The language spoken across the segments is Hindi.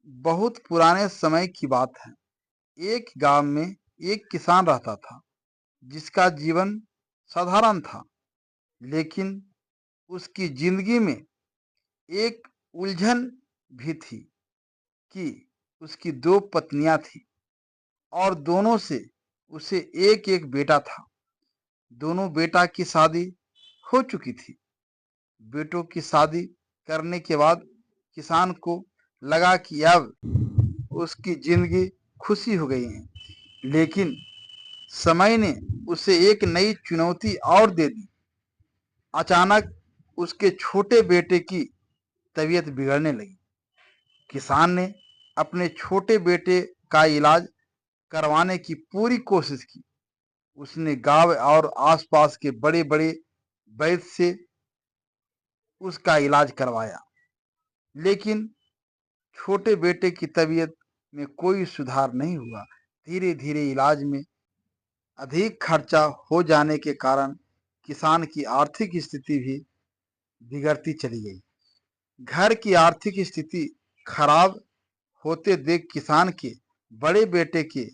बहुत पुराने समय की बात है। एक गांव में एक किसान रहता था जिसका जीवन साधारण था, लेकिन उसकी जिंदगी में एक उलझन भी थी कि उसकी दो पत्नियां थीं और दोनों से उसे एक एक बेटा था। दोनों बेटा की शादी हो चुकी थी। बेटों की शादी करने के बाद किसान को लगा कि अब उसकी जिंदगी खुशी हो गई है, लेकिन समय ने उसे एक नई चुनौती और दे दी। अचानक उसके छोटे बेटे की तबीयत बिगड़ने लगी। किसान ने अपने छोटे बेटे का इलाज करवाने की पूरी कोशिश की। उसने गांव और आसपास के बड़े बड़े वैद्य से उसका इलाज करवाया, लेकिन छोटे बेटे की तबीयत में कोई सुधार नहीं हुआ। धीरे धीरे इलाज में अधिक खर्चा हो जाने के कारण किसान की आर्थिक स्थिति भी बिगड़ती चली गई। घर की आर्थिक स्थिति खराब होते देख किसान के बड़े बेटे के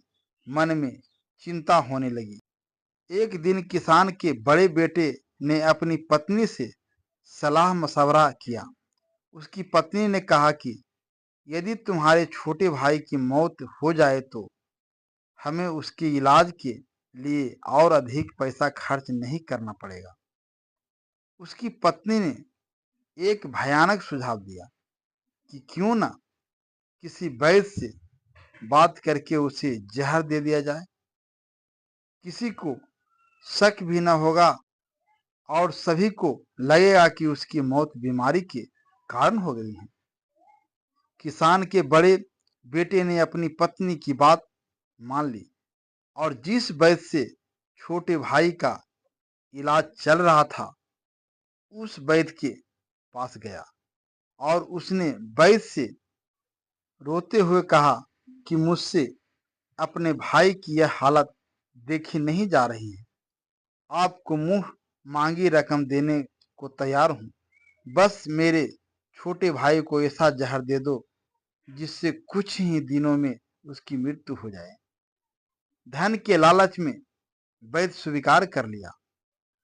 मन में चिंता होने लगी। एक दिन किसान के बड़े बेटे ने अपनी पत्नी से सलाह मशवरा किया। उसकी पत्नी ने कहा कि यदि तुम्हारे छोटे भाई की मौत हो जाए तो हमें उसके इलाज के लिए और अधिक पैसा खर्च नहीं करना पड़ेगा। उसकी पत्नी ने एक भयानक सुझाव दिया कि क्यों ना किसी वैद्य से बात करके उसे जहर दे दिया जाए। किसी को शक भी न होगा और सभी को लगेगा कि उसकी मौत बीमारी के कारण हो गई है। किसान के बड़े बेटे ने अपनी पत्नी की बात मान ली और जिस वैद्य से छोटे भाई का इलाज चल रहा था, उस वैद्य के पास गया और उसने वैद्य से रोते हुए कहा कि मुझसे अपने भाई की यह हालत देखी नहीं जा रही है। आपको मुंह मांगी रकम देने को तैयार हूं। बस मेरे छोटे भाई को ऐसा जहर दे दो जिससे कुछ ही दिनों में उसकी मृत्यु हो जाए। धन के लालच में वैद्य स्वीकार कर लिया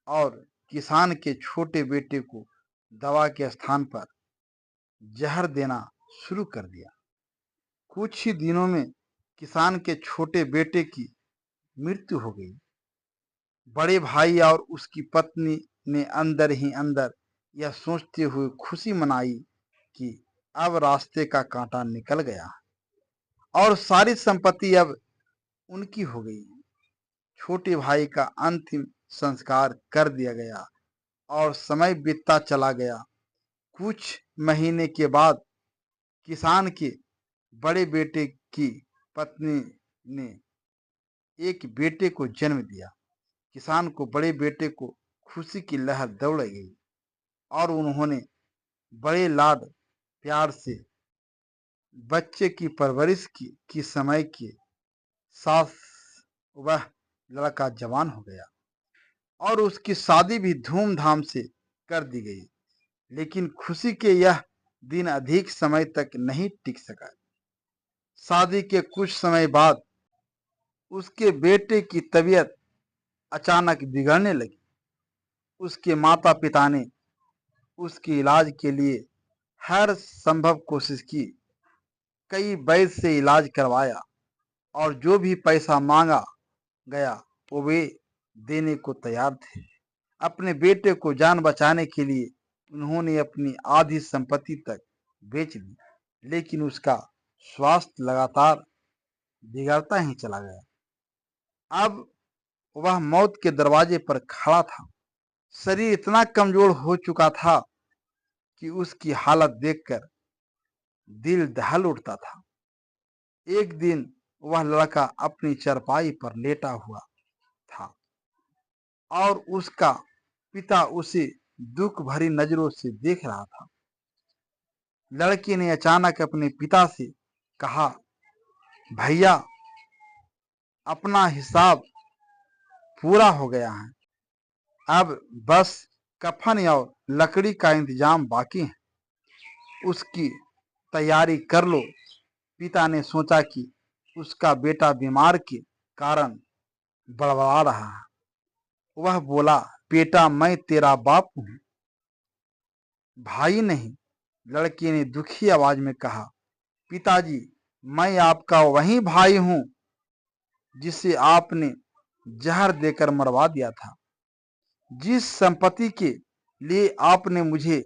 और किसान के छोटे बेटे को दवा के स्थान पर जहर देना शुरू कर दिया। कुछ ही दिनों में किसान के छोटे बेटे की मृत्यु हो गई। बड़े भाई और उसकी पत्नी ने अंदर ही अंदर यह सोचते हुए खुशी मनाई कि अब रास्ते का कांटा निकल गया और सारी संपत्ति अब उनकी हो गई। छोटे भाई का अंतिम संस्कार कर दिया गया और समय बीतता चला गया। कुछ महीने के बाद किसान के बड़े बेटे की पत्नी ने एक बेटे को जन्म दिया। किसान को बड़े बेटे को खुशी की लहर दौड़ गई और उन्होंने बड़े लाड प्यार से बच्चे की परवरिश की समय के साथ वह लड़का जवान हो गया और उसकी शादी भी धूमधाम से कर दी गई। लेकिन खुशी के यह दिन अधिक समय तक नहीं टिक सका। शादी के कुछ समय बाद उसके बेटे की तबीयत अचानक बिगड़ने लगी। उसके माता पिता ने उसके इलाज के लिए हर संभव कोशिश की। कई वैद्य से इलाज करवाया और जो भी पैसा मांगा गया वो वे देने को तैयार थे। अपने बेटे को जान बचाने के लिए उन्होंने अपनी आधी संपत्ति तक बेच दी, लेकिन उसका स्वास्थ्य लगातार बिगड़ता ही चला गया। अब वह मौत के दरवाजे पर खड़ा था। शरीर इतना कमजोर हो चुका था कि उसकी हालत देखकर दिल दहल उठता था। एक दिन वह लड़का अपनी चारपाई पर लेटा हुआ था और उसका पिता उसे दुख भरी नजरों से देख रहा था। लड़के ने अचानक अपने पिता से कहा, भैया, अपना हिसाब पूरा हो गया है। अब बस कफन और लकड़ी का इंतजाम बाकी है। उसकी तैयारी कर लो। पिता ने सोचा कि उसका बेटा बीमार के कारण बड़बड़ा रहा है। वह बोला, बेटा मैं तेरा बाप हूं, भाई नहीं। लड़के ने दुखी आवाज में कहा, पिताजी मैं आपका वही भाई हूं जिसे आपने जहर देकर मरवा दिया था। जिस संपत्ति के लिए आपने मुझे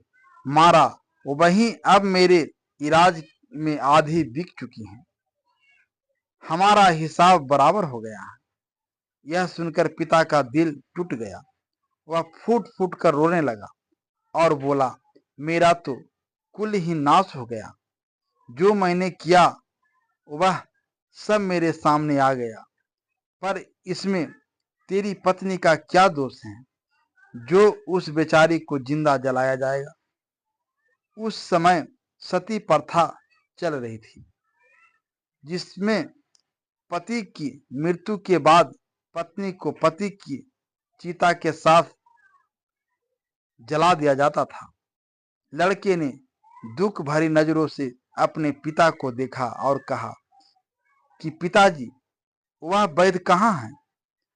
मारा वही अब मेरे इलाज में आधी बिक चुकी है। हमारा हिसाब बराबर हो गया है। यह सुनकर पिता का दिल टूट गया। वह फूट फूट कर रोने लगा और बोला, मेरा तो कुल ही नाश हो गया। जो मैंने किया वह सब मेरे सामने आ गया, पर इसमें तेरी पत्नी का क्या दोष है जो उस बेचारी को जिंदा जलाया जाएगा। उस समय सती प्रथा चल रही थी, जिसमें पति की मृत्यु के बाद पत्नी को पति की चिता के साथ जला दिया जाता था। लड़के ने दुख भरी नजरों से अपने पिता को देखा और कहा कि पिताजी वह वैद्य कहाँ है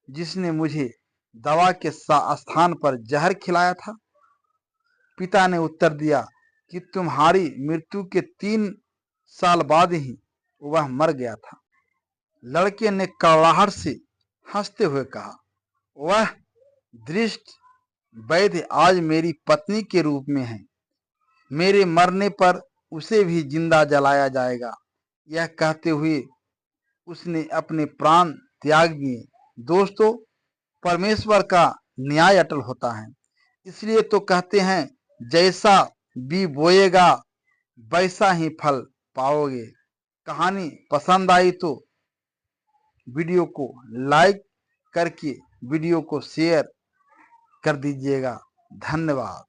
जिसने मुझे दवा के स्थान पर जहर खिलाया था। पिता ने उत्तर दिया कि तुम्हारी मृत्यु के 3 साल बाद ही वह मर गया था। लड़के ने कड़वाहट से हंसते हुए कहा, वह दृष्ट वैद्य आज मेरी पत्नी के रूप में है। मेरे मरने पर उसे भी जिंदा जलाया जाएगा। यह कहते हुए उसने अपने प्राण त्याग दिए। दोस्तों, परमेश्वर का न्याय अटल होता है। इसलिए तो कहते हैं, जैसा बी बोएगा वैसा ही फल पाओगे। कहानी पसंद आई तो वीडियो को लाइक करके वीडियो को शेयर कर दीजिएगा। धन्यवाद।